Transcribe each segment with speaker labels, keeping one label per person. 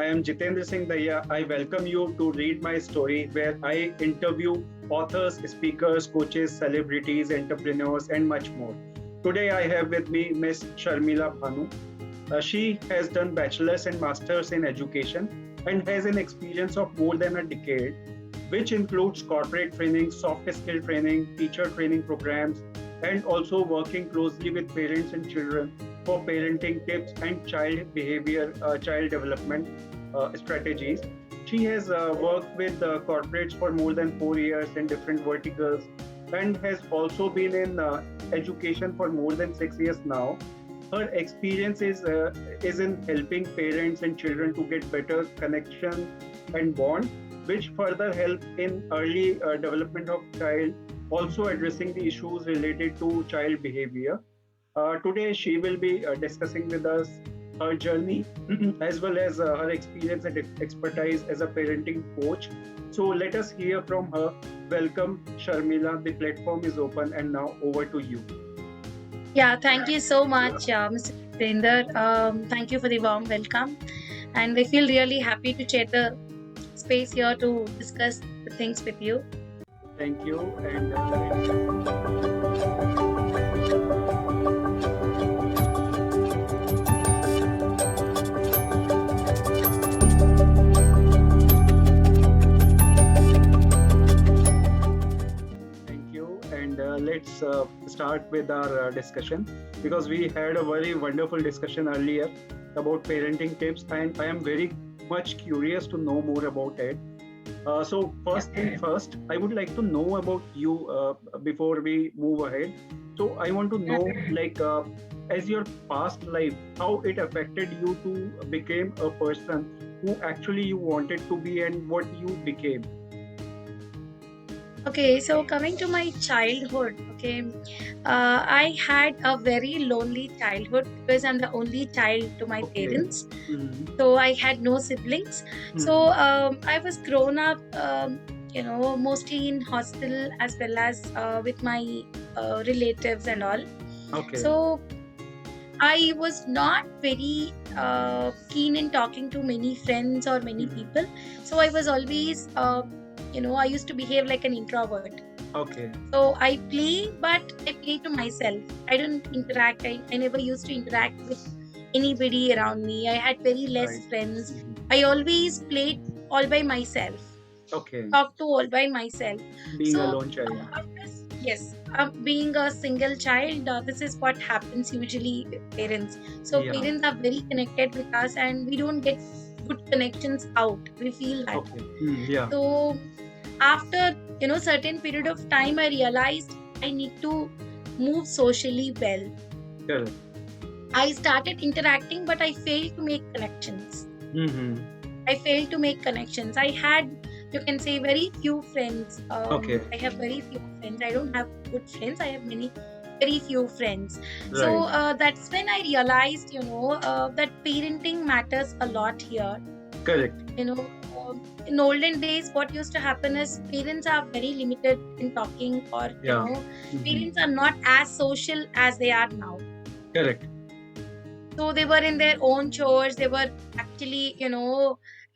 Speaker 1: am Jitender Singh Dahiya. I welcome you to read my story where I interview authors, speakers, coaches, celebrities, entrepreneurs, and much more. Today I have with me Miss Sharmila Bhanu. She has done bachelor's and master's in education and has an experience of more than a decade, which includes corporate training, soft skill training, teacher training programs, and also working closely with parents and children for parenting tips and child behavior, child development strategies. She has worked with corporates for more than 4 years in different verticals and has also been in education for more than 6 years now. Her experience is in helping parents and children to get better connection and bond, which further help in early development of child, also addressing the issues related to child behavior. Today, she will be discussing with us her journey as well as her experience and expertise as a parenting coach. So let us hear from her. Welcome, Sharmila. The platform is open, and now over to you.
Speaker 2: Yeah, thank you so much, Mr. Jitender. Thank you for the warm welcome. And I feel really happy to share the space here to discuss the things with you.
Speaker 1: Thank you. And thank you. And let's start with our discussion because we had a very wonderful discussion earlier about parenting tips, and I am very much curious to know more about it. So first thing first, I would like to know about you before we move ahead. So I want to know, like, as your past life, how it affected you to become a person who actually you wanted to be and what you became.
Speaker 2: Okay, so coming to my childhood, okay, I had a very lonely childhood because I'm the only child to my
Speaker 1: Okay.
Speaker 2: parents.
Speaker 1: Mm-hmm.
Speaker 2: So I had no siblings. So I was grown up, mostly in hostel as well as with my relatives and all.
Speaker 1: Okay.
Speaker 2: So I was not very keen in talking to many friends or many people. So I was always, I used to behave like an introvert.
Speaker 1: Okay.
Speaker 2: So I play, but I play to myself. I don't interact. I never used to interact with anybody around me. I had very less
Speaker 1: Right.
Speaker 2: friends.
Speaker 1: Mhm.
Speaker 2: I always played all by myself,
Speaker 1: Okay.
Speaker 2: talk to all by myself.
Speaker 1: Being a
Speaker 2: So,
Speaker 1: lone child.
Speaker 2: yes, being a single child, this is what happens usually with parents. So,
Speaker 1: Yeah.
Speaker 2: parents are very connected with us, and we don't get good connections out. We feel that.
Speaker 1: Okay. Yeah.
Speaker 2: So, after certain period of time, I realized I need to move socially well.
Speaker 1: Correct.
Speaker 2: I started interacting, but I failed to make connections.
Speaker 1: Mm-hmm.
Speaker 2: I failed to make connections. I had, you can say, very few friends.
Speaker 1: Okay.
Speaker 2: I have very few friends. I don't have good friends. I have very few friends.
Speaker 1: Right.
Speaker 2: So that's when I realized, that parenting matters a lot here.
Speaker 1: Correct.
Speaker 2: In olden days, what used to happen is parents are very limited in talking, or
Speaker 1: Yeah.
Speaker 2: parents are not as social as they are now.
Speaker 1: Correct.
Speaker 2: So they were in their own chores. They were actually,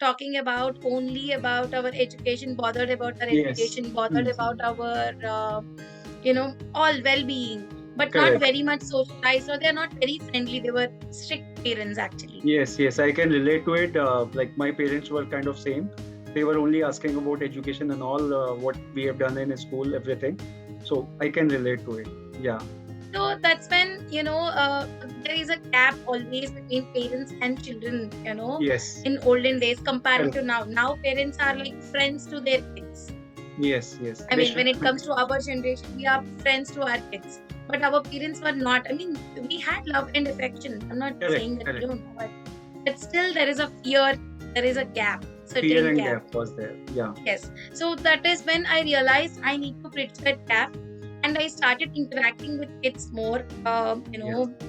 Speaker 2: talking about only about our education, bothered about our
Speaker 1: Yes.
Speaker 2: education, bothered about our, all well-being, but not
Speaker 1: Correct.
Speaker 2: very much socialized, or they're not very friendly. They were strict parents, actually.
Speaker 1: Yes, I can relate to it. Like my parents were kind of same. They were only asking about education and all what we have done in school, everything. So I can relate to it. Yeah.
Speaker 2: So that's when, there is a gap always between parents and children,
Speaker 1: Yes.
Speaker 2: in olden days compared
Speaker 1: Correct.
Speaker 2: to now. Now parents are like friends to their kids.
Speaker 1: Yes.
Speaker 2: I mean, when it comes to our generation, we are friends to our kids. But our parents were not. I mean, we had love and affection. I'm not
Speaker 1: Correct,
Speaker 2: saying that
Speaker 1: correct.
Speaker 2: we don't know it. But still, there is a fear, there is a gap,
Speaker 1: Fear
Speaker 2: certain
Speaker 1: and
Speaker 2: gap.
Speaker 1: gap was there. Yeah.
Speaker 2: Yes. So that is when I realized I need to bridge that gap. And I started interacting with kids more,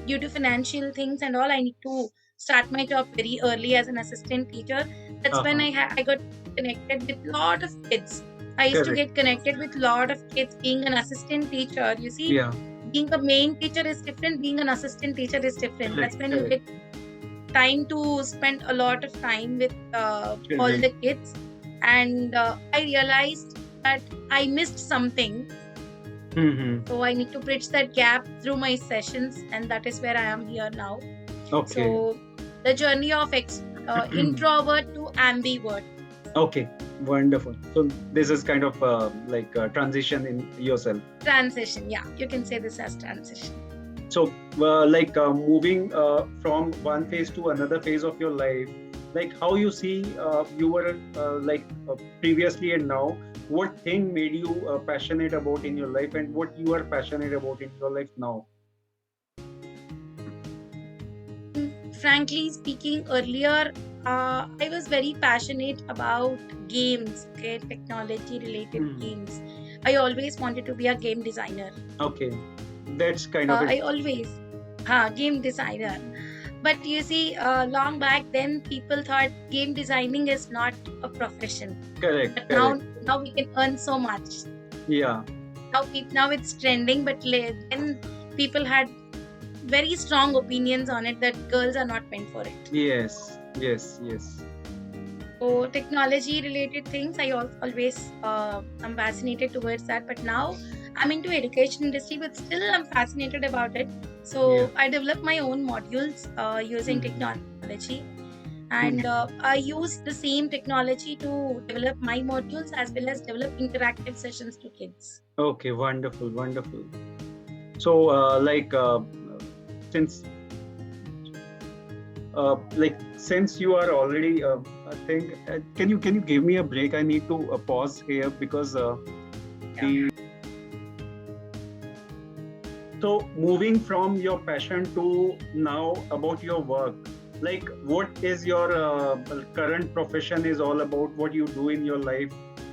Speaker 2: due to financial things and all. I need to start my job very early as an assistant teacher. That's when I got connected with lot of kids. I used to
Speaker 1: Correct.
Speaker 2: get connected with lot of kids being an assistant teacher. You see,
Speaker 1: Yeah.
Speaker 2: being a main teacher is different. Being an assistant teacher is different. That's
Speaker 1: Correct,
Speaker 2: when you
Speaker 1: correct.
Speaker 2: get time to spend a lot of time with all
Speaker 1: Children.
Speaker 2: the kids, and I realized that I missed something.
Speaker 1: Mm-hmm.
Speaker 2: So I need to bridge that gap through my sessions, and that is where I am here now.
Speaker 1: Okay.
Speaker 2: So the journey of introvert to ambivert.
Speaker 1: Okay. Wonderful. So this is kind of like a transition in yourself.
Speaker 2: Transition, yeah, you can say this as transition.
Speaker 1: So moving from one phase to another phase of your life, like how you see you were previously and now, what thing made you passionate about in your life, and what you are passionate about in your life now?
Speaker 2: Frankly speaking, earlier I was very passionate about games, okay, technology related games. I always wanted to be a game designer.
Speaker 1: Okay, that's kind of
Speaker 2: I always game designer. But you see, long back then, people thought game designing is not a profession.
Speaker 1: correct.
Speaker 2: But now we can earn so much.
Speaker 1: Yeah.
Speaker 2: Now it's trending, but then people had very strong opinions on it that girls are not meant for it.
Speaker 1: Yes. Yes. Yes.
Speaker 2: So technology related things, I always am fascinated towards that. But now I'm into education industry, but still I'm fascinated about it. So I develop my own modules using technology, and I use the same technology to develop my modules as well as develop interactive sessions to kids.
Speaker 1: Okay, wonderful, wonderful. So, since since you are already, I think, can you give me a break? I need to pause here because So moving from your passion to now about your work, like what is your current profession is all about, what you do in your life,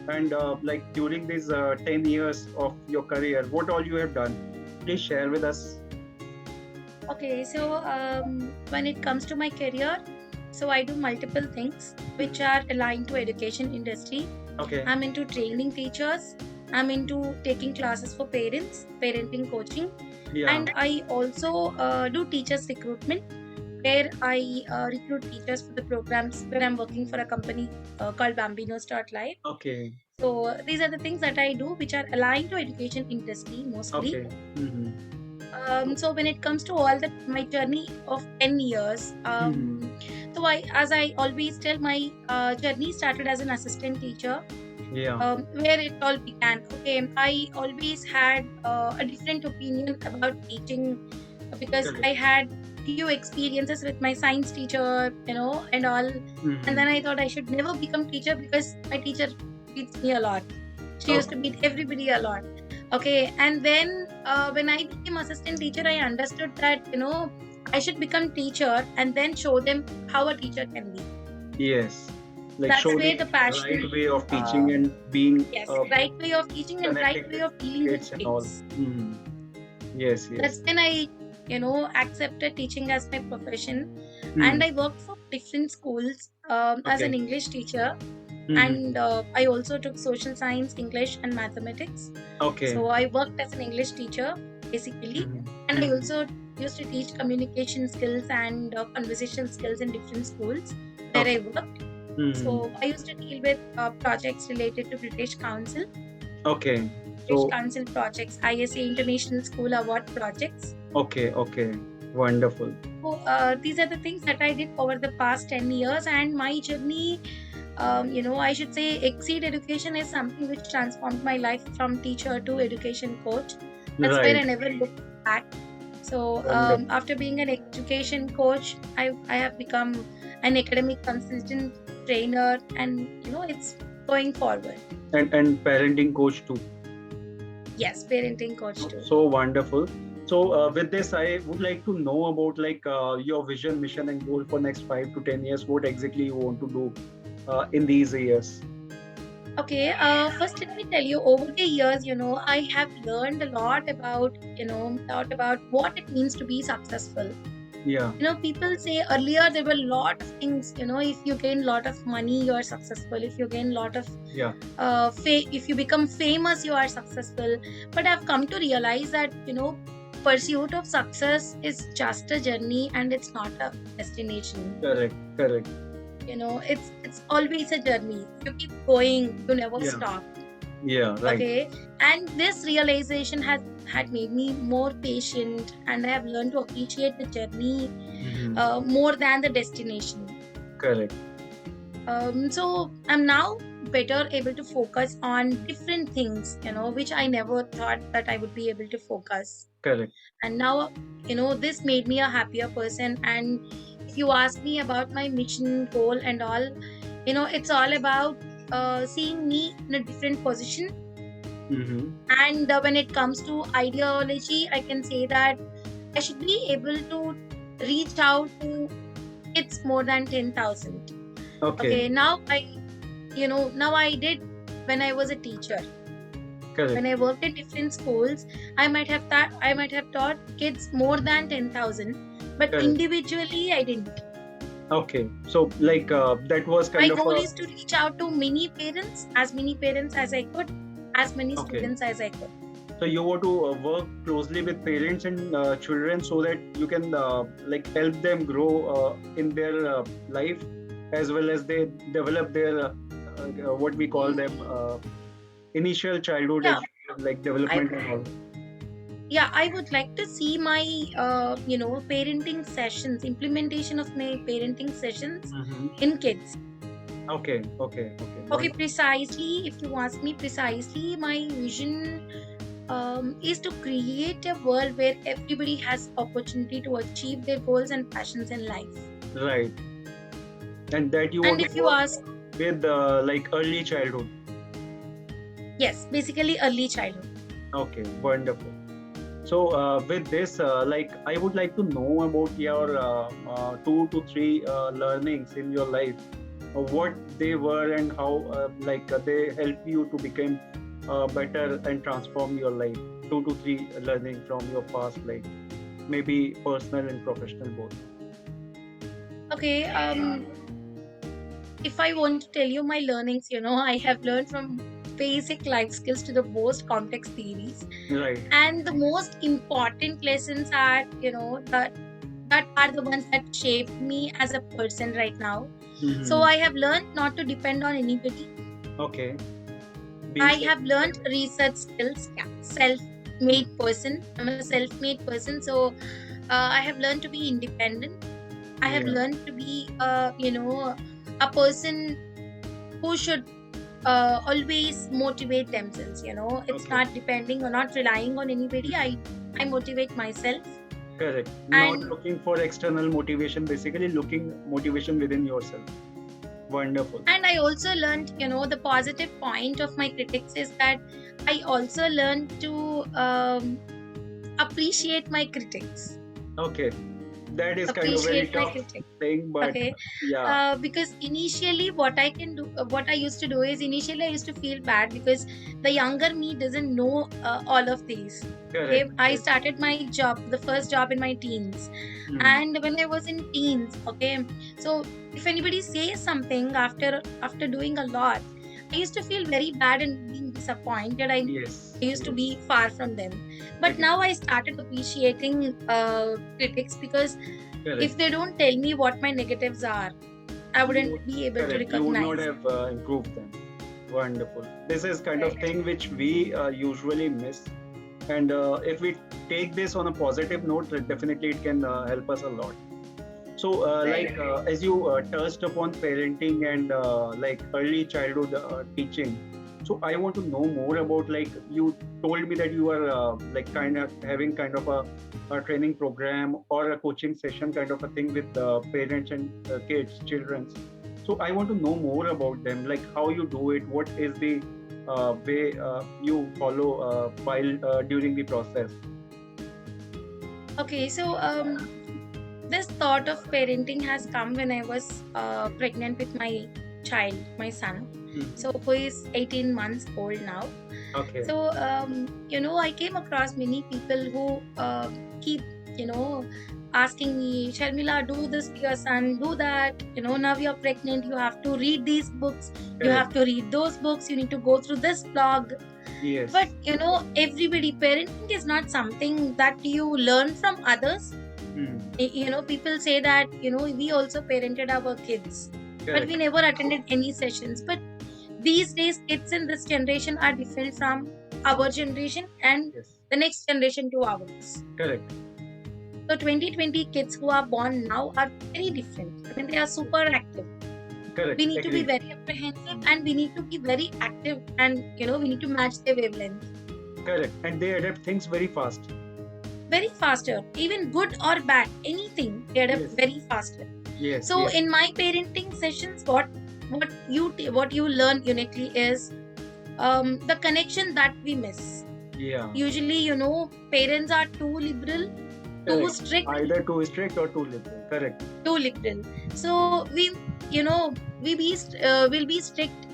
Speaker 1: and like during these 10 years of your career, what all you have done? Please share with us.
Speaker 2: Okay, so when it comes to my career, so I do multiple things which are aligned to education industry.
Speaker 1: Okay.
Speaker 2: I'm into training teachers. I'm into taking classes for parents, parenting coaching.
Speaker 1: Yeah.
Speaker 2: And I also do teachers recruitment, where I recruit teachers for the programs where I'm working for a company called Bambinos.live.
Speaker 1: Okay.
Speaker 2: So these are the things that I do which are aligned to education industry mostly.
Speaker 1: Okay.
Speaker 2: So when it comes to all my journey of 10 years, so as I always tell, my journey started as an assistant teacher.
Speaker 1: Yeah.
Speaker 2: Where it all began. Okay, I always had a different opinion about teaching because I had few experiences with my science teacher, and all. And then I thought I should never become teacher because my teacher beats me a lot. She used to beat everybody a lot. Okay, and then when I became assistant teacher, I understood that I should become teacher and then show them how a teacher can be.
Speaker 1: Yes. Like
Speaker 2: that's
Speaker 1: show
Speaker 2: where the passion,
Speaker 1: right way of teaching and being
Speaker 2: right way of teaching and right way of dealing with
Speaker 1: and all. Yes.
Speaker 2: That's when I accepted teaching as my profession. And I worked for different schools as an English teacher. And I also took social science, English and mathematics. Okay. So I worked as an English teacher basically. And I also used to teach communication skills and conversational skills in different schools where I worked. So I used to deal with projects related to British Council. Okay. British Council projects, ISA International School Award projects. Okay. Wonderful. So these are the things that I did over the past 10 years, and my journey, I should say Exceed Education is something which transformed my life from teacher to education coach. That's where I never looked back. So after being an education coach, I have become an academic consultant, trainer, and it's going forward. And parenting coach too. Yes, parenting coach too. So wonderful. So with this, I would like to know about your vision, mission, and goal for next 5 to 10 years. What exactly you want to do in these years? Okay. First, let me tell you. Over the years, I have learned a lot about what it means to be successful. Yeah. People say earlier there were a lot of things. If you gain a lot of money, you are successful. If you gain a lot of if you become famous, you are successful. But I've come to realize that pursuit of success is just a journey and it's not a destination.
Speaker 1: Correct. Correct.
Speaker 2: It's always a journey. You keep going, you never
Speaker 1: Yeah.
Speaker 2: stop.
Speaker 1: Yeah. Right.
Speaker 2: Okay, and this realization has had made me more patient, and I have learned to appreciate the journey more than the destination.
Speaker 1: Correct.
Speaker 2: So I'm now better able to focus on different things, which I never thought that I would be able to focus.
Speaker 1: Correct.
Speaker 2: And now, this made me a happier person. And if you ask me about my mission, goal, and all, it's all about seeing me in a different position.
Speaker 1: Mm-hmm.
Speaker 2: And when it comes to ideology, I can say that I should be able to reach out to kids more than 10,000.
Speaker 1: Okay.
Speaker 2: Okay, now I did when I was a teacher.
Speaker 1: Correct.
Speaker 2: When I worked in different schools, I might have taught kids more than 10,000, but
Speaker 1: Correct.
Speaker 2: individually I didn't.
Speaker 1: Okay. So that was
Speaker 2: My
Speaker 1: kind of
Speaker 2: goal
Speaker 1: a
Speaker 2: is to reach out to many parents as I could, as many
Speaker 1: Okay.
Speaker 2: students as I could.
Speaker 1: So you want to work closely with parents and children so that you can help them grow in their life, as well as they develop their what we call them initial childhood
Speaker 2: Yeah,
Speaker 1: development and all.
Speaker 2: I would like to see my parenting sessions, implementation of my parenting sessions
Speaker 1: Mm-hmm.
Speaker 2: in kids.
Speaker 1: Okay. Okay.
Speaker 2: Okay, precisely. If you ask me precisely, my vision is to create a world where everybody has opportunity to achieve their goals and passions in life.
Speaker 1: Right. And that you
Speaker 2: And
Speaker 1: want
Speaker 2: if
Speaker 1: to
Speaker 2: you
Speaker 1: work
Speaker 2: ask,
Speaker 1: with early childhood.
Speaker 2: yes, basically early childhood.
Speaker 1: Okay. Wonderful. So with this, I would like to know about your 2 to 3 learnings in your life, what they were and how they help you to become better and transform your life. 2 to 3 learning from your past life, maybe personal and professional both.
Speaker 2: Okay, if I want to tell you my learnings, I have learned from basic life skills to the most complex theories.
Speaker 1: Right.
Speaker 2: And the most important lessons are, that are the ones that shaped me as a person right now.
Speaker 1: Mm-hmm.
Speaker 2: So I have learned not to depend on anybody.
Speaker 1: Okay.
Speaker 2: I have learned research skills, self-made person. I'm a self-made person, so I have learned to be independent. I have learned to be, a person who should always motivate themselves. It's
Speaker 1: Okay.
Speaker 2: not depending or not relying on anybody. I motivate myself.
Speaker 1: Correct. Not
Speaker 2: And
Speaker 1: looking for external motivation, basically looking motivation within yourself. Wonderful.
Speaker 2: and I also learned, the positive point of my critics is that I also learned to appreciate my critics.
Speaker 1: Okay. That is kind of very
Speaker 2: Appreciate my
Speaker 1: tough
Speaker 2: critics.
Speaker 1: thing, but
Speaker 2: Okay.
Speaker 1: yeah.
Speaker 2: Because initially what I used to do is initially I used to feel bad because the younger me doesn't know all of these. Okay,
Speaker 1: Correct.
Speaker 2: I started my job, the first job in my teens,
Speaker 1: Hmm.
Speaker 2: and when I was in teens, okay, so if anybody says something after doing a lot, I used to feel very bad and being disappointed.
Speaker 1: Yes.
Speaker 2: I used to be far from them, but
Speaker 1: Okay.
Speaker 2: now I started appreciating critics because
Speaker 1: Correct.
Speaker 2: if they don't tell me what my negatives are, I wouldn't be able to
Speaker 1: Correct. You would not
Speaker 2: recognize.
Speaker 1: have improved them. Wonderful. This is kind of
Speaker 2: Right.
Speaker 1: thing which we usually miss. And if we take this on a positive note, definitely it can help us a lot. So,
Speaker 2: Right.
Speaker 1: as you touched upon parenting and early childhood teaching, so I want to know more about you told me that you are kind of having kind of a training program or a coaching session kind of a thing with parents and kids, children. So I want to know more about them, like how you do it, what is the way you follow while during the process.
Speaker 2: Okay, so this thought of parenting has come when I was pregnant with my child, my son. So who is 18 months old now.
Speaker 1: Okay.
Speaker 2: So I came across many people who keep asking me, Sharmila, do this to your son, do that. Now you're pregnant, you have to read these books, you have to read those books, you need to go through this blog.
Speaker 1: Yes.
Speaker 2: But everybody, parenting is not something that you learn from others.
Speaker 1: Hmm.
Speaker 2: People say that we also parented our kids, but we
Speaker 1: Correct.
Speaker 2: never attended any sessions. But these days, kids in this generation are different from our generation and
Speaker 1: Yes.
Speaker 2: the next generation to ours.
Speaker 1: Correct.
Speaker 2: So 2020 kids who are born now are very different. I mean, they are super active.
Speaker 1: Correct.
Speaker 2: We need to be
Speaker 1: Agree.
Speaker 2: very apprehensive and we need to be very active, and we need to match their wavelength.
Speaker 1: Correct. And they adapt things very fast.
Speaker 2: Very faster, even good or bad, anything they adapt
Speaker 1: Yes.
Speaker 2: very faster.
Speaker 1: Yes.
Speaker 2: So
Speaker 1: Yes.
Speaker 2: in my parenting sessions, what you learn uniquely is the connection that we miss.
Speaker 1: Yeah.
Speaker 2: Usually, parents are too liberal, too
Speaker 1: Correct.
Speaker 2: strict,
Speaker 1: Either too strict or too liberal. Correct.
Speaker 2: too liberal. So will be strict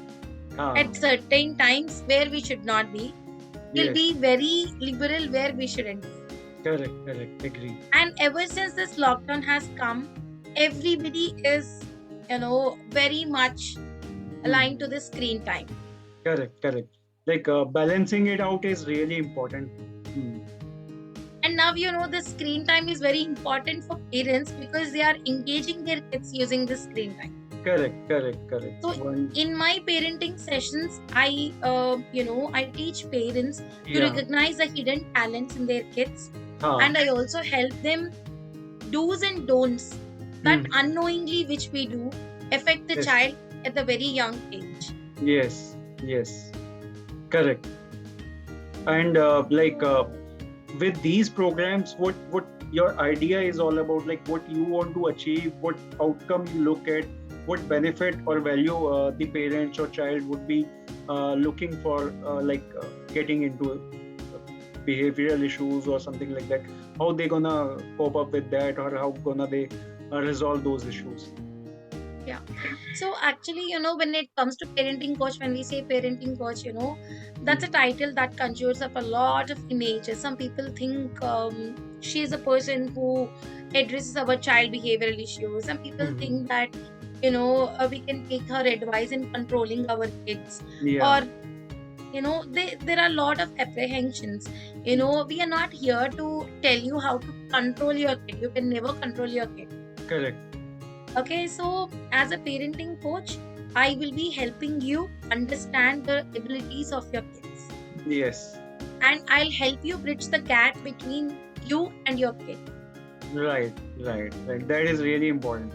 Speaker 1: Ah.
Speaker 2: at certain times where we should not be. We'll
Speaker 1: Yes.
Speaker 2: be very liberal where we shouldn't be.
Speaker 1: Correct. Correct. Agree.
Speaker 2: And ever since this lockdown has come, everybody is very much aligned to the screen time.
Speaker 1: Correct. Correct. Like balancing it out is really important. Hmm.
Speaker 2: And now the screen time is very important for parents because they are engaging their kids using the screen time.
Speaker 1: Correct. Correct. Correct.
Speaker 2: So in my parenting sessions, I teach parents to
Speaker 1: Yeah.
Speaker 2: recognize the hidden talents in their kids,
Speaker 1: Ah.
Speaker 2: and I also help them do's and don'ts that
Speaker 1: Hmm.
Speaker 2: unknowingly which we do affect the
Speaker 1: Yes.
Speaker 2: child at the very young age.
Speaker 1: Yes. Yes. Correct. And with these programs, what your idea is all about, like what you want to achieve, what outcome you look at, what benefit or value the parents or child would be looking for, getting into behavioral issues or something like that, how they gonna cope up with that, or how gonna they resolve those issues.
Speaker 2: Yeah. So actually, when it comes to parenting coach, when we say parenting coach, that's a title that conjures up a lot of images. Some people think she is a person who addresses our child behavioral issues. Some people
Speaker 1: Mhm.
Speaker 2: think that we can take her advice in controlling our kids,
Speaker 1: Yeah.
Speaker 2: or there are a lot of apprehensions. We are not here to tell you how to control your kid. You can never control your kid.
Speaker 1: Correct.
Speaker 2: Okay, so as a parenting coach, I will be helping you understand the abilities of your kids,
Speaker 1: Yes.
Speaker 2: and I'll help you bridge the gap between you and your kid.
Speaker 1: Right. Right. Right. That is really important.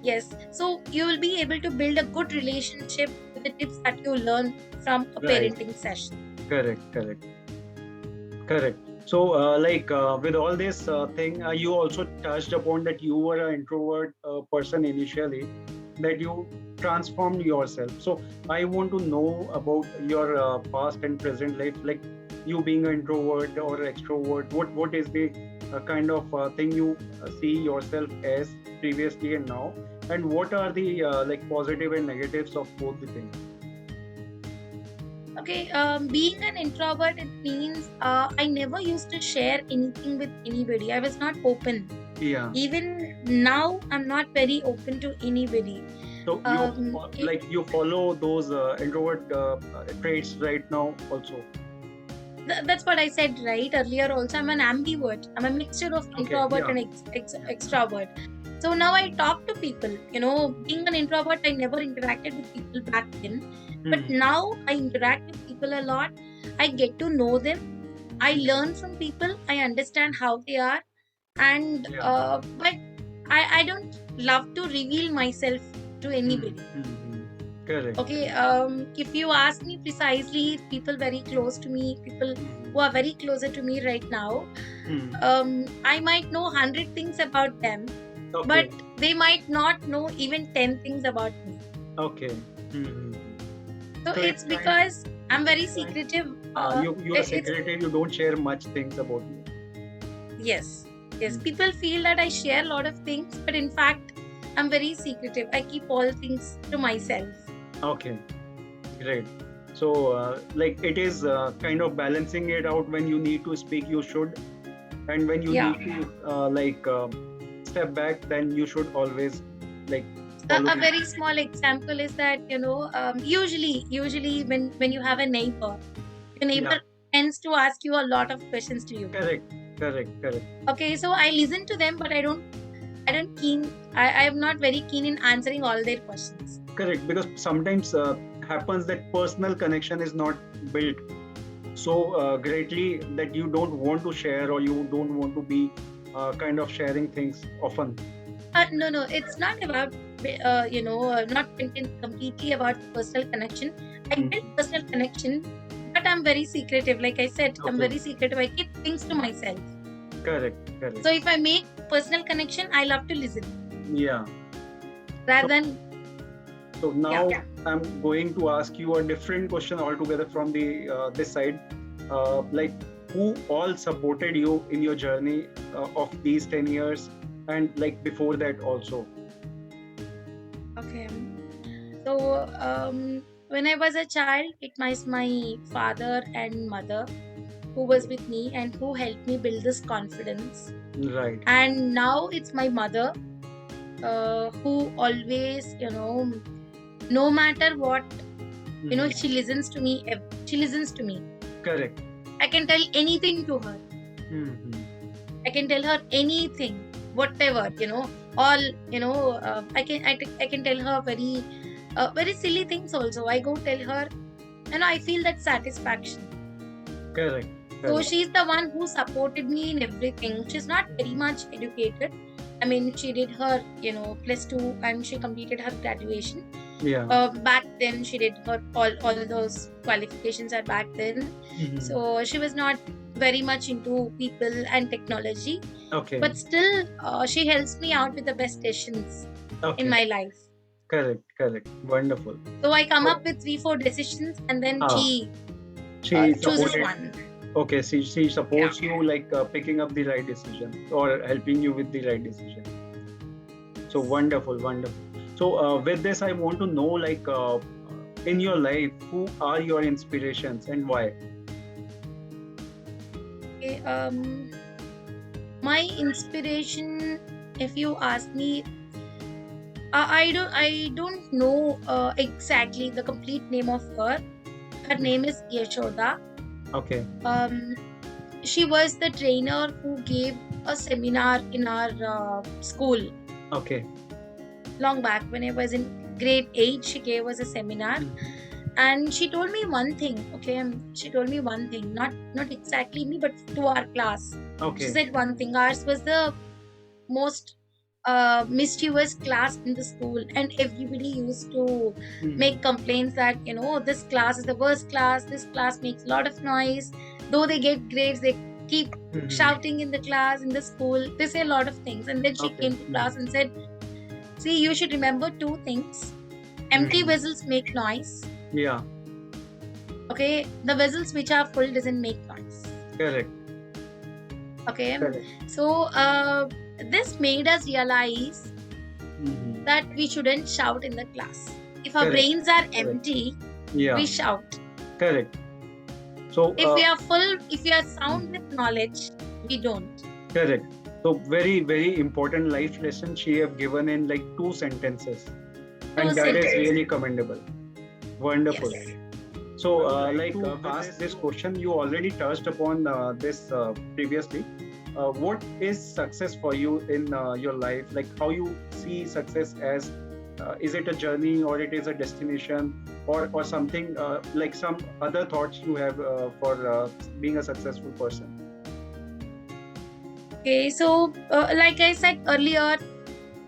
Speaker 2: Yes, so you will be able to build a good relationship with the tips that you learn from a
Speaker 1: Right.
Speaker 2: parenting session.
Speaker 1: Correct. Correct. Correct. So, with all this thing, you also touched upon that you were an introvert person initially, that you transformed yourself. So, I want to know about your past and present life, like you being an introvert or extrovert. What is the kind of thing you see yourself as previously and now, and what are the positive and negatives of both the things?
Speaker 2: Okay, being an introvert, it means I never used to share anything with anybody. I was not open.
Speaker 1: Yeah.
Speaker 2: Even now, I'm not very open to anybody.
Speaker 1: So you follow those introvert traits right now also.
Speaker 2: That's what I said right earlier. Also, I'm an ambivert. I'm a mixture of introvert
Speaker 1: yeah.
Speaker 2: and extrovert. So now I talk to people. Being an introvert, I never interacted with people back then. But now I interact with people a lot. I get to know them. I learn from people. I understand how they are. And
Speaker 1: Yeah.
Speaker 2: but I don't love to reveal myself to anybody.
Speaker 1: Correct.
Speaker 2: Okay, if you ask me precisely, people very close to me, people who are very closer to me right now, I might know 100 things about them,
Speaker 1: Okay.
Speaker 2: but they might not know even 10 things about me.
Speaker 1: Okay.
Speaker 2: So it's because I'm very secretive.
Speaker 1: You are secretive. You don't share much things about you.
Speaker 2: Yes. People feel that I share a lot of things, but in fact, I'm very secretive. I keep all things to myself.
Speaker 1: Okay, great. So, it is kind of balancing it out. When you need to speak, you should, and when you need to step back, then you should always
Speaker 2: A very small example is that usually when you have a neighbor, your
Speaker 1: Yeah.
Speaker 2: neighbor tends to ask you a lot of questions to you.
Speaker 1: Correct. Correct. Correct.
Speaker 2: Okay, so I listen to them, but I don't keen. I am not very keen in answering all their questions.
Speaker 1: Correct. Because sometimes happens that personal connection is not built so greatly that you don't want to share, or you don't want to be kind of sharing things often.
Speaker 2: No, no, it's not about not completely about personal connection. I build
Speaker 1: Mhm.
Speaker 2: personal connection, but I'm very secretive. Like I said, I'm
Speaker 1: Okay.
Speaker 2: very secretive. I keep things to myself.
Speaker 1: Correct. Correct.
Speaker 2: So if I make personal connection, I love to listen
Speaker 1: Yeah.
Speaker 2: rather
Speaker 1: So,
Speaker 2: than
Speaker 1: so
Speaker 2: yeah.
Speaker 1: now I'm going to ask you a different question altogether from the this side. Like, who all supported you in your journey of these 10 years, and like before that also?
Speaker 2: Okay. So when I was a child, it was my father and mother who was with me and who helped me build this confidence.
Speaker 1: Right.
Speaker 2: And now it's my mother who always, no matter what,
Speaker 1: Mhm.
Speaker 2: she listens to me. She listens to me.
Speaker 1: Correct.
Speaker 2: I can tell anything to her.
Speaker 1: Mhm.
Speaker 2: I can tell her anything, whatever, all, I can tell her very silly things also. I go tell her, and I feel that satisfaction.
Speaker 1: Correct.
Speaker 2: So
Speaker 1: Correct.
Speaker 2: she's the one who supported me in everything. She's not very much educated. I mean, she did her, plus two, and she completed her graduation.
Speaker 1: Yeah.
Speaker 2: Back then, she did her all those qualifications are back then.
Speaker 1: Mhm.
Speaker 2: So she was not very much into people and technology,
Speaker 1: Okay.
Speaker 2: but still, she helps me out with the best decisions in
Speaker 1: Okay.
Speaker 2: my life.
Speaker 1: Correct. Correct. Wonderful.
Speaker 2: So I come
Speaker 1: So,
Speaker 2: up with 3-4 decisions, and then
Speaker 1: ah,
Speaker 2: she
Speaker 1: she
Speaker 2: chooses
Speaker 1: supported.
Speaker 2: one.
Speaker 1: Okay, she
Speaker 2: Yeah.
Speaker 1: supports you like picking up the right decision or helping you with the right decision. So wonderful, wonderful. So with this, I want to know, like, in your life, who are your inspirations and why?
Speaker 2: Okay, my inspiration, if you ask me, I don't know exactly the complete name of her. Her name is Yashoda.
Speaker 1: Okay.
Speaker 2: Um, she was the trainer who gave a seminar in our school
Speaker 1: Okay.
Speaker 2: long back when I was in grade 8. She gave us a seminar,
Speaker 1: Mhm.
Speaker 2: and she told me one thing. Okay, she told me one thing, not exactly me, but to our class. She
Speaker 1: Okay.
Speaker 2: said one thing. Ours was the most mischievous class in the school, and everybody used to make
Speaker 1: Mhm.
Speaker 2: complaints that this class is the worst class. This class makes a lot of noise. Though they get grades, they keep
Speaker 1: Mhm.
Speaker 2: shouting in the class, in the school. They say a lot of things, and then she
Speaker 1: Okay.
Speaker 2: came to class
Speaker 1: Mhm.
Speaker 2: and said, "See, you should remember two things. Empty
Speaker 1: Mhm.
Speaker 2: vessels make noise.
Speaker 1: Yeah.
Speaker 2: Okay, the vessels which are full doesn't make noise.
Speaker 1: Correct.
Speaker 2: Okay,
Speaker 1: Correct.
Speaker 2: so this made us realize
Speaker 1: Mhm.
Speaker 2: that we shouldn't shout in the class. If our
Speaker 1: Correct.
Speaker 2: brains are
Speaker 1: Correct.
Speaker 2: empty, we
Speaker 1: Yeah.
Speaker 2: shout.
Speaker 1: Correct. So
Speaker 2: If we are full, if we are sound with knowledge, we don't."
Speaker 1: correct. So very, very important life lesson she have given in like two sentences,
Speaker 2: Two
Speaker 1: and that is
Speaker 2: sentences.
Speaker 1: really commendable. Wonderful.
Speaker 2: Yes.
Speaker 1: So, like to ask this question, you already touched upon this previously. What is success for you in your life? Like, how you see success as? Is it a journey, or it is a destination, or something like some other thoughts you have for being a successful person?
Speaker 2: Okay, so like I said earlier,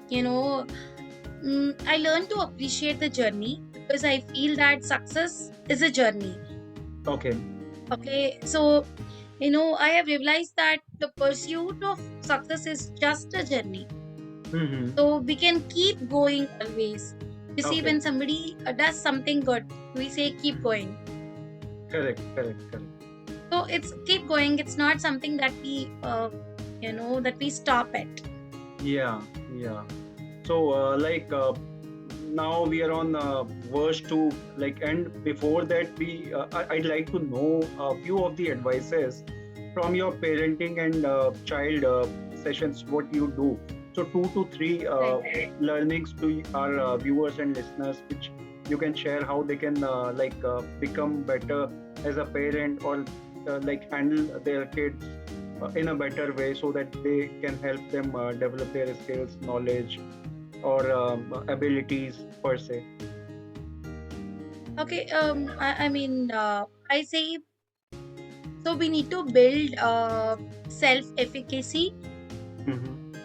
Speaker 2: you know, I learned to appreciate the journey because I feel that success is a journey.
Speaker 1: Okay.
Speaker 2: Okay, so I have realized that the pursuit of success is just a journey.
Speaker 1: Mm-hmm.
Speaker 2: So we can keep going always. You see,
Speaker 1: Okay.
Speaker 2: when somebody does something good, we say keep going.
Speaker 1: Correct. Correct. Correct.
Speaker 2: So it's keep going. It's not something that that we stop at.
Speaker 1: Yeah. Yeah. So, now we are on verse 2, like, and before that, I'd like to know a few of the advices from your parenting and child sessions, what you do. So 2 to 3
Speaker 2: Right.
Speaker 1: learnings to our viewers and listeners, which you can share how they can become better as a parent, or handle their kids in a better way, so that they can help them develop their skills, knowledge, or abilities per se.
Speaker 2: Okay, I mean, I say, so we need to build self-efficacy,
Speaker 1: Mm-hmm.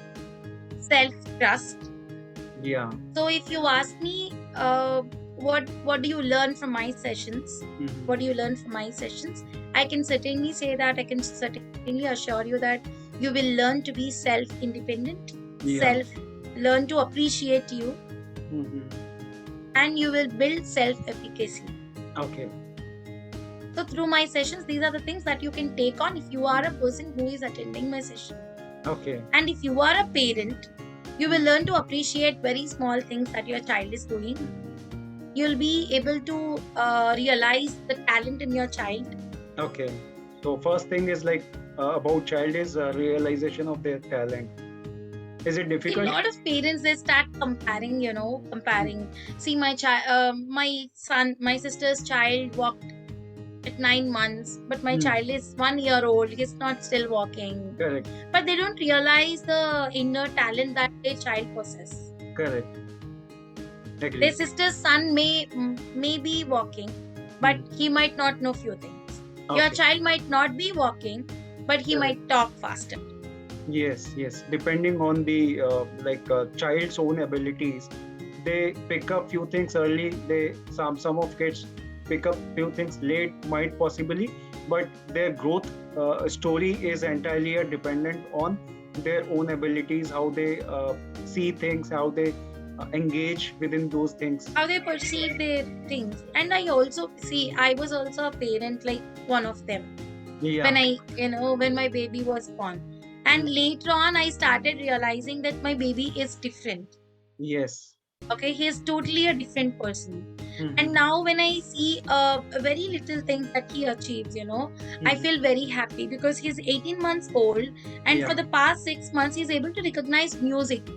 Speaker 2: self-trust.
Speaker 1: Yeah.
Speaker 2: So if you ask me, what do you learn from my sessions? What
Speaker 1: Mm-hmm.
Speaker 2: do you learn from my sessions? I can certainly say that, I can certainly assure you that you will learn to be self-independent,
Speaker 1: Yeah.
Speaker 2: learn to appreciate you,
Speaker 1: Mm-hmm.
Speaker 2: and you will build self-efficacy.
Speaker 1: Okay.
Speaker 2: So through my sessions, these are the things that you can take on if you are a person who is attending my session.
Speaker 1: Okay.
Speaker 2: And if you are a parent, you will learn to appreciate very small things that your child is doing. You'll be able to realize the talent in your child.
Speaker 1: Okay. So first thing is about child is realization of their talent. Is it
Speaker 2: See, a
Speaker 1: difficult?
Speaker 2: lot of parents, they start comparing, comparing. See, my child, my sister's child walked at 9 months, but my
Speaker 1: Hmm.
Speaker 2: child is 1 year old. He's not still walking.
Speaker 1: Correct.
Speaker 2: But they don't realize the inner talent that their child possesses.
Speaker 1: Correct.
Speaker 2: Their
Speaker 1: Agree.
Speaker 2: sister's son may be walking, but
Speaker 1: Hmm.
Speaker 2: he might not know few things. Your
Speaker 1: Okay.
Speaker 2: child might not be walking, but he
Speaker 1: Correct.
Speaker 2: might talk faster.
Speaker 1: Yes. Yes. Depending on the child's own abilities, they pick up few things early. Some of kids pick up few things late, might possibly, but their growth story is entirely dependent on their own abilities, how they see things, how they engage within those things.
Speaker 2: How they perceive their things. And I also see, I was also a parent, like one of them, when
Speaker 1: Yeah.
Speaker 2: when my baby was born. And
Speaker 1: Mm.
Speaker 2: later on, I started realizing that my baby is different.
Speaker 1: Yes.
Speaker 2: Okay, he is totally a different person. And
Speaker 1: Mm-hmm.
Speaker 2: now when I see very little things that he achieves, I
Speaker 1: Mm-hmm.
Speaker 2: feel very happy because he's 18 months old, and
Speaker 1: Yeah.
Speaker 2: for the past 6 months, he's able to recognize music.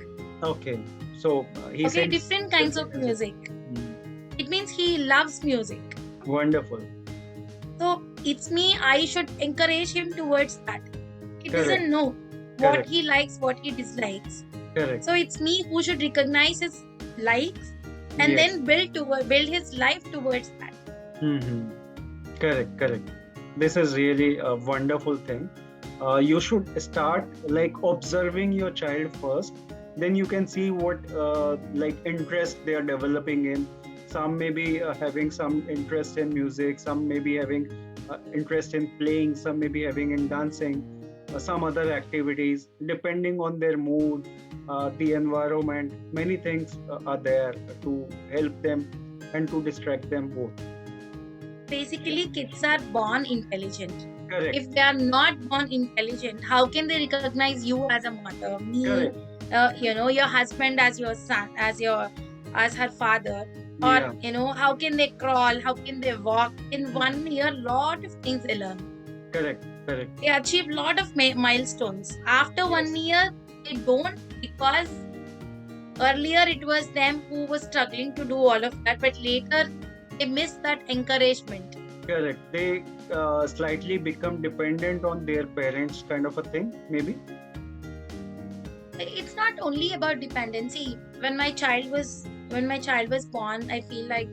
Speaker 1: Okay. So he
Speaker 2: Okay,
Speaker 1: sings
Speaker 2: different
Speaker 1: with
Speaker 2: kinds of
Speaker 1: music.
Speaker 2: music.
Speaker 1: Mm.
Speaker 2: It means he loves music.
Speaker 1: Wonderful.
Speaker 2: So it's me, I should encourage him towards that. He
Speaker 1: Correct.
Speaker 2: doesn't know what
Speaker 1: Correct.
Speaker 2: he likes, what he dislikes.
Speaker 1: Correct.
Speaker 2: So it's me who should recognize his likes and
Speaker 1: Yes.
Speaker 2: then build his life towards that.
Speaker 1: Mm-hmm. Correct. Correct. This is really a wonderful thing. You should start observing your child first. Then you can see what interest they are developing in. Some may be having some interest in music. Some may be having interest in playing. Some may be having in dancing. Some other activities, depending on their mood, the environment. Many things are there to help them and to distract them both.
Speaker 2: Basically, kids are born intelligent.
Speaker 1: Correct.
Speaker 2: If they are not born intelligent, how can they recognize you as a mother, me,
Speaker 1: Correct.
Speaker 2: your husband as your son, as her father, or
Speaker 1: Yeah.
Speaker 2: how can they crawl, how can they walk? In 1 year, lot of things they learn.
Speaker 1: Correct. Correct.
Speaker 2: They achieve lot of milestones. After
Speaker 1: Yes.
Speaker 2: 1 year, they don't, because earlier it was them who was struggling to do all of that, but later they miss that encouragement.
Speaker 1: Correct. They slightly become dependent on their parents, kind of a thing, maybe.
Speaker 2: It's not only about dependency. When my child was born, I feel like,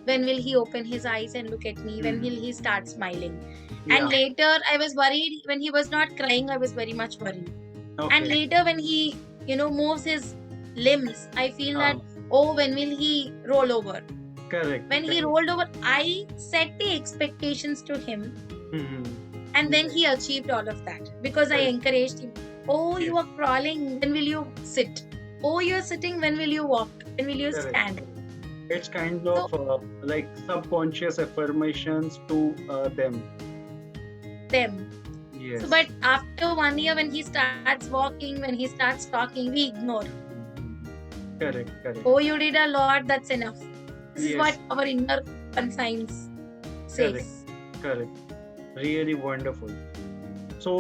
Speaker 2: when will he open his eyes and look at me? When will he start smiling?
Speaker 1: Yeah.
Speaker 2: And later I was worried when he was not crying. I was very much worried.
Speaker 1: Okay.
Speaker 2: And later when he moves his limbs, I feel that, oh, when will he roll over?
Speaker 1: Correct.
Speaker 2: When he rolled over, I set the expectations to him,
Speaker 1: Mm-hmm.
Speaker 2: and then he achieved all of that because I
Speaker 1: Correct.
Speaker 2: encouraged him. Oh, you
Speaker 1: Yes.
Speaker 2: are crawling, when will you sit? Oh, you are sitting, when will you walk? When will you
Speaker 1: Correct.
Speaker 2: stand?
Speaker 1: It's kind of subconscious affirmations to them.
Speaker 2: Them.
Speaker 1: Yes.
Speaker 2: So, but after 1 year, when he starts walking, when he starts talking, we ignore.
Speaker 1: Correct. Correct.
Speaker 2: Oh, you did a lot, that's enough. This is
Speaker 1: Yes.
Speaker 2: what our inner conscience says.
Speaker 1: Correct. Really wonderful. So,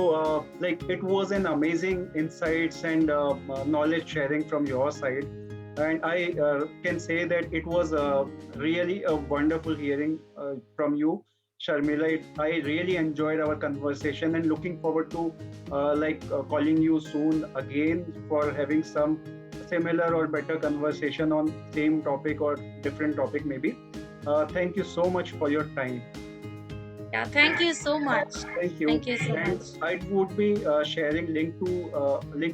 Speaker 1: it was an amazing insights and knowledge sharing from your side. And I can say that it was really a wonderful hearing from you, Sharmila. I really enjoyed our conversation and looking forward to calling you soon again for having some similar or better conversation on same topic or different topic maybe. Thank you so much for your time.
Speaker 2: Yeah, thank you so much.
Speaker 1: Thank you.
Speaker 2: Thank you so
Speaker 1: And
Speaker 2: much.
Speaker 1: I would be sharing link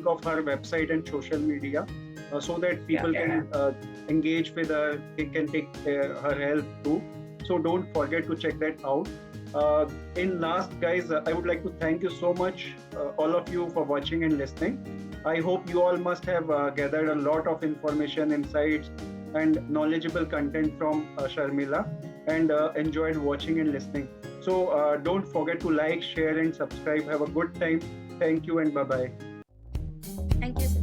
Speaker 1: of her website and social media so that people can engage with her. They can take her help too. So don't forget to check that out. In last, guys, I would like to thank you so much, all of you, for watching and listening. I hope you all must have gathered a lot of information, insights, and knowledgeable content from Sharmila, and enjoyed watching and listening. So don't forget to like, share, and subscribe. Have a good time. Thank you and bye bye.
Speaker 2: Thank you so